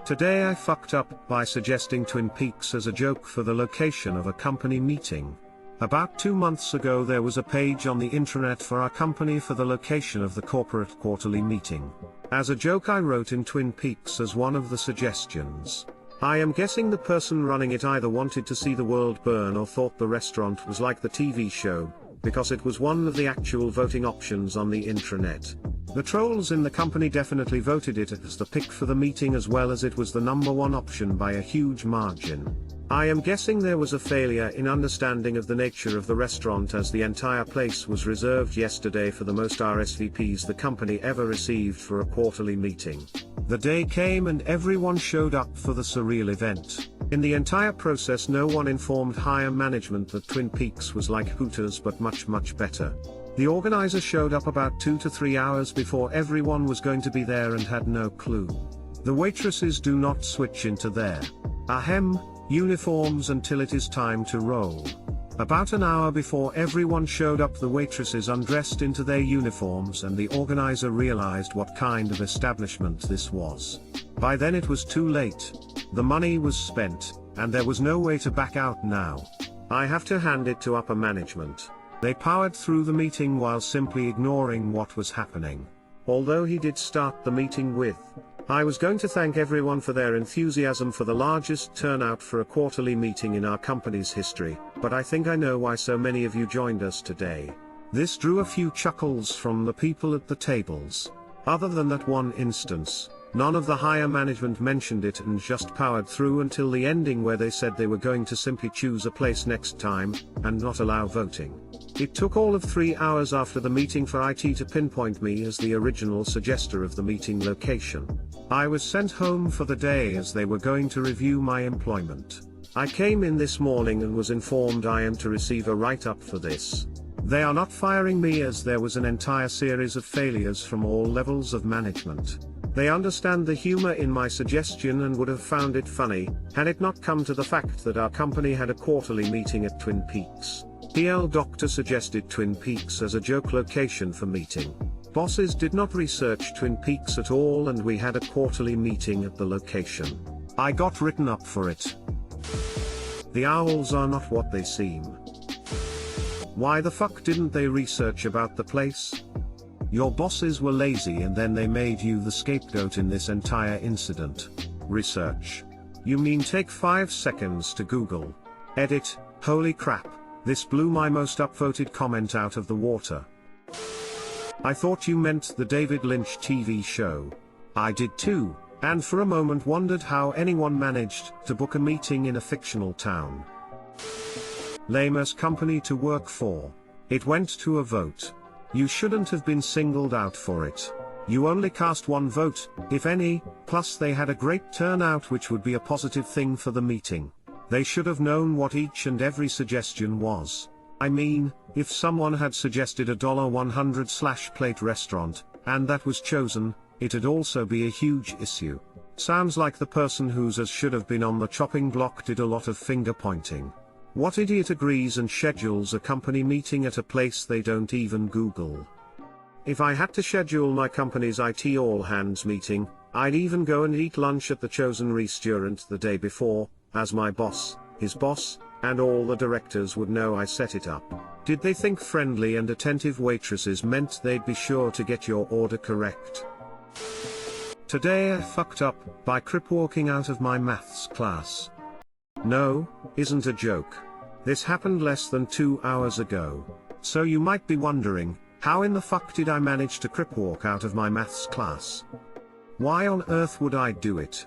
Today I fucked up by suggesting Twin Peaks as a joke for the location of a company meeting. About 2 months ago there was a page on the intranet for our company for the location of the corporate quarterly meeting. As a joke I wrote in Twin Peaks as one of the suggestions. I am guessing the person running it either wanted to see the world burn or thought the restaurant was like the TV show, because it was one of the actual voting options on the intranet. The trolls in the company definitely voted it as the pick for the meeting, as well as it was the #1 option by a huge margin. I am guessing there was a failure in understanding of the nature of the restaurant, as the entire place was reserved yesterday for the most RSVPs the company ever received for a quarterly meeting. The day came and everyone showed up for the surreal event. In the entire process no one informed higher management that Twin Peaks was like Hooters but much better. The organizer showed up about 2 to 3 hours before everyone was going to be there and had no clue. The waitresses do not switch into their uniforms until it is time to roll. About an hour before everyone showed up the waitresses undressed into their uniforms and the organizer realized what kind of establishment this was. By then it was too late. The money was spent, and there was no way to back out now. I have to hand it to upper management. They powered through the meeting while simply ignoring what was happening. Although he did start the meeting with, "I was going to thank everyone for their enthusiasm for the largest turnout for a quarterly meeting in our company's history, but I think I know why so many of you joined us today." This drew a few chuckles from the people at the tables. Other than that one instance, none of the higher management mentioned it and just powered through until the ending, where they said they were going to simply choose a place next time, and not allow voting. It took all of 3 hours after the meeting for IT to pinpoint me as the original suggester of the meeting location. I was sent home for the day as they were going to review my employment. I came in this morning and was informed I am to receive a write-up for this. They are not firing me, as there was an entire series of failures from all levels of management. They understand the humor in my suggestion and would have found it funny, had it not come to the fact that our company had a quarterly meeting at Twin Peaks. PL Doctor suggested Twin Peaks as a joke location for meeting. Bosses did not research Twin Peaks at all and we had a quarterly meeting at the location. I got written up for it. The owls are not what they seem. Why the fuck didn't they research about the place? Your bosses were lazy and then they made you the scapegoat in this entire incident. Research. You mean take 5 seconds to Google. Edit. Holy crap, this blew my most upvoted comment out of the water. I thought you meant the David Lynch TV show. I did too, and for a moment wondered how anyone managed to book a meeting in a fictional town. Lamest company to work for. It went to a vote. You shouldn't have been singled out for it. You only cast 1 vote, if any, plus they had a great turnout, which would be a positive thing for the meeting. They should have known what each and every suggestion was. I mean, if someone had suggested a $100/plate restaurant, and that was chosen, it'd also be a huge issue. Sounds like the person whose as should have been on the chopping block did a lot of finger pointing. What idiot agrees and schedules a company meeting at a place they don't even Google? If I had to schedule my company's IT all-hands meeting, I'd even go and eat lunch at the chosen restaurant the day before, as my boss, his boss, and all the directors would know I set it up. Did they think friendly and attentive waitresses meant they'd be sure to get your order correct? Today I fucked up by crip walking out of my maths class. No, isn't a joke. This happened less than 2 hours ago. So you might be wondering, how in the fuck did I manage to crip walk out of my maths class? Why on earth would I do it?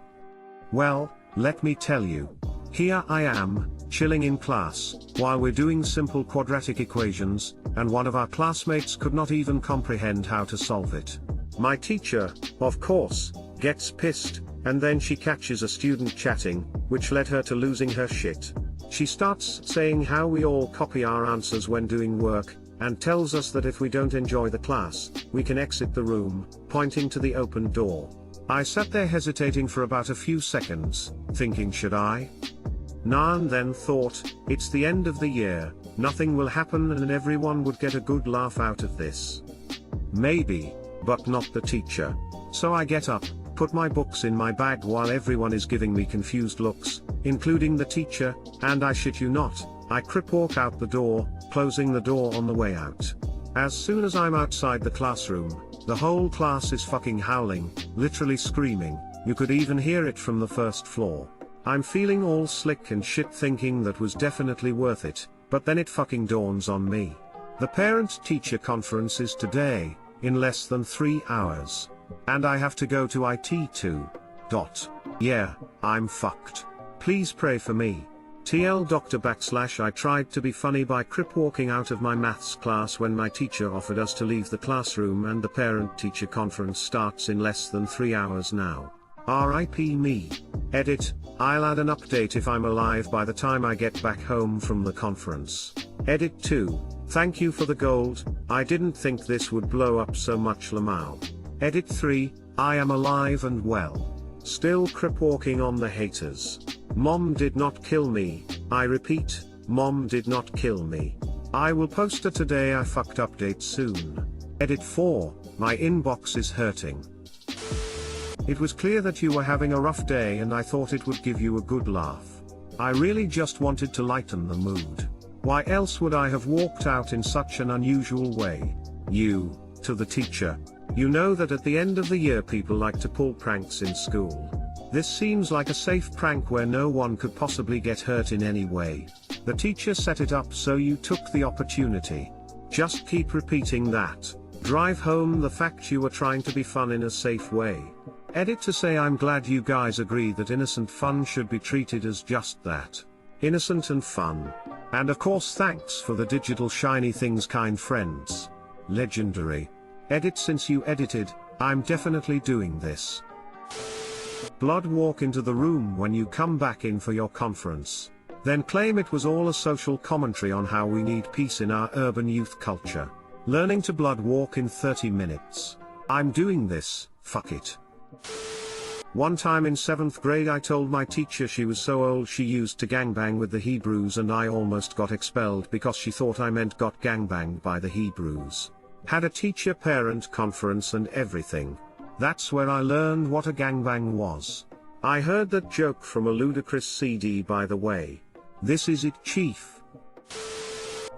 Well, let me tell you. Here I am, chilling in class, while we're doing simple quadratic equations, and one of our classmates could not even comprehend how to solve it. My teacher, of course, gets pissed, and then she catches a student chatting, which led her to losing her shit. She starts saying how we all copy our answers when doing work, and tells us that if we don't enjoy the class, we can exit the room, pointing to the open door. I sat there hesitating for about a few seconds, thinking, should I? Nah, and then thought, it's the end of the year, nothing will happen and everyone would get a good laugh out of this. Maybe, but not the teacher. So I get up, put my books in my bag while everyone is giving me confused looks, including the teacher, and I shit you not, I crip walk out the door, closing the door on the way out. As soon as I'm outside the classroom, the whole class is fucking howling, literally screaming, you could even hear it from the first floor. I'm feeling all slick and shit thinking that was definitely worth it, but then it fucking dawns on me. The parent-teacher conference is today, in less than 3 hours. And I have to go to IT too. Yeah, I'm fucked. Please pray for me. TL Dr. / I tried to be funny by crip walking out of my maths class when my teacher offered us to leave the classroom, and the parent-teacher conference starts in less than 3 hours now. RIP me. Edit, I'll add an update if I'm alive by the time I get back home from the conference. Edit 2, thank you for the gold, I didn't think this would blow up so much Lamau. Edit 3, I am alive and well. Still crip walking on the haters. Mom did not kill me, I repeat, Mom did not kill me. I will post a today I fucked update soon. Edit 4, my inbox is hurting. It was clear that you were having a rough day and I thought it would give you a good laugh. I really just wanted to lighten the mood. Why else would I have walked out in such an unusual way? You, to the teacher. You know that at the end of the year people like to pull pranks in school. This seems like a safe prank where no one could possibly get hurt in any way. The teacher set it up so you took the opportunity. Just keep repeating that. Drive home the fact you were trying to be fun in a safe way. Edit to say I'm glad you guys agree that innocent fun should be treated as just that. Innocent and fun. And of course thanks for the digital shiny things kind friends. Legendary. Edit since you edited, I'm definitely doing this. Blood walk into the room when you come back in for your conference. Then claim it was all a social commentary on how we need peace in our urban youth culture. Learning to blood walk in 30 minutes. I'm doing this, fuck it. One time in 7th grade I told my teacher she was so old she used to gangbang with the Hebrews, and I almost got expelled because she thought I meant got gangbanged by the Hebrews. Had a teacher-parent conference and everything. That's where I learned what a gangbang was. I heard that joke from a Ludacris CD by the way. This is it, chief.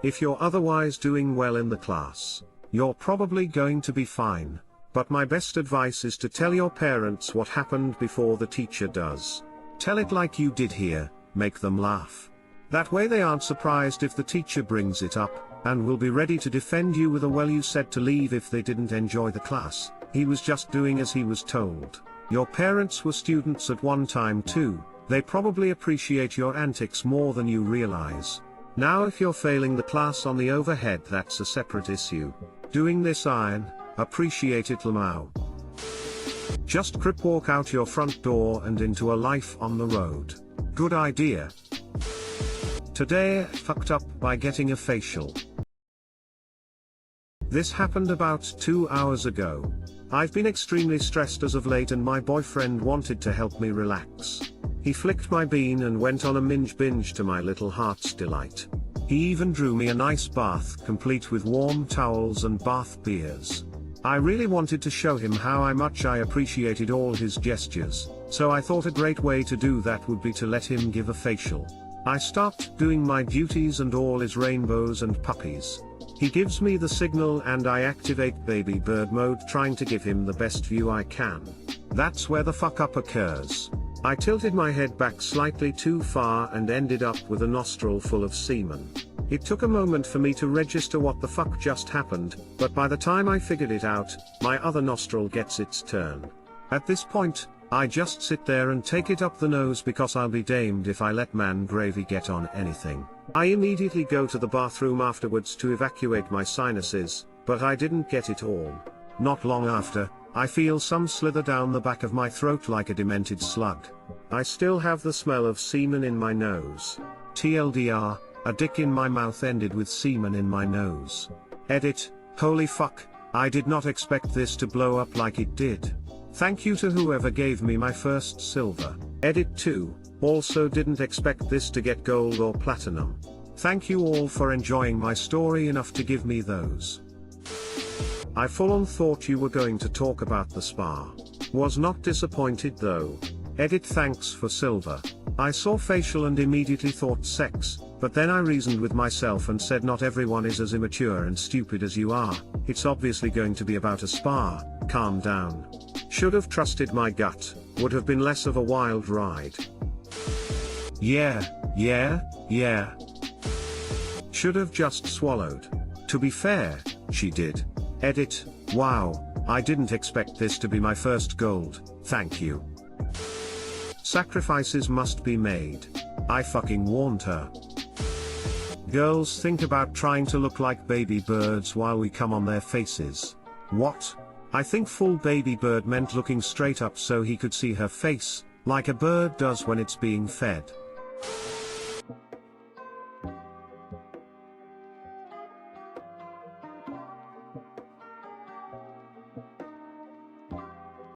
If you're otherwise doing well in the class, you're probably going to be fine. But my best advice is to tell your parents what happened before the teacher does. Tell it like you did here, make them laugh. That way they aren't surprised if the teacher brings it up, and will be ready to defend you with a well you said to leave if they didn't enjoy the class, he was just doing as he was told. Your parents were students at one time too, they probably appreciate your antics more than you realize. Now if you're failing the class on the overhead, that's a separate issue. Doing this iron, appreciate it Lamau. Just crip walk out your front door and into a life on the road. Good idea. Today I fucked up by getting a facial. This happened about 2 hours ago. I've been extremely stressed as of late and my boyfriend wanted to help me relax. He flicked my bean and went on a binge to my little heart's delight. He even drew me a nice bath complete with warm towels and bath beers. I really wanted to show him how much I appreciated all his gestures, so I thought a great way to do that would be to let him give a facial. I stopped doing my duties and all is rainbows and puppies. He gives me the signal and I activate baby bird mode, trying to give him the best view I can. That's where the fuck up occurs. I tilted my head back slightly too far and ended up with a nostril full of semen. It took a moment for me to register what the fuck just happened, but by the time I figured it out, my other nostril gets its turn. At this point, I just sit there and take it up the nose because I'll be damned if I let man gravy get on anything. I immediately go to the bathroom afterwards to evacuate my sinuses, but I didn't get it all. Not long after, I feel some slither down the back of my throat like a demented slug. I still have the smell of semen in my nose. TLDR, a dick in my mouth ended with semen in my nose. Edit, holy fuck, I did not expect this to blow up like it did. Thank you to whoever gave me my first silver. Edit 2, also didn't expect this to get gold or platinum. Thank you all for enjoying my story enough to give me those. I full on thought you were going to talk about the spa. Was not disappointed though. Edit thanks for silver. I saw facial and immediately thought sex, but then I reasoned with myself and said not everyone is as immature and stupid as you are, it's obviously going to be about a spa, calm down. Should have trusted my gut, would have been less of a wild ride. Yeah. Should have just swallowed. To be fair, she did. Edit, wow, I didn't expect this to be my first gold, thank you. Sacrifices must be made. I fucking warned her. Girls think about trying to look like baby birds while we come on their faces. What? I think full baby bird meant looking straight up so he could see her face, like a bird does when it's being fed.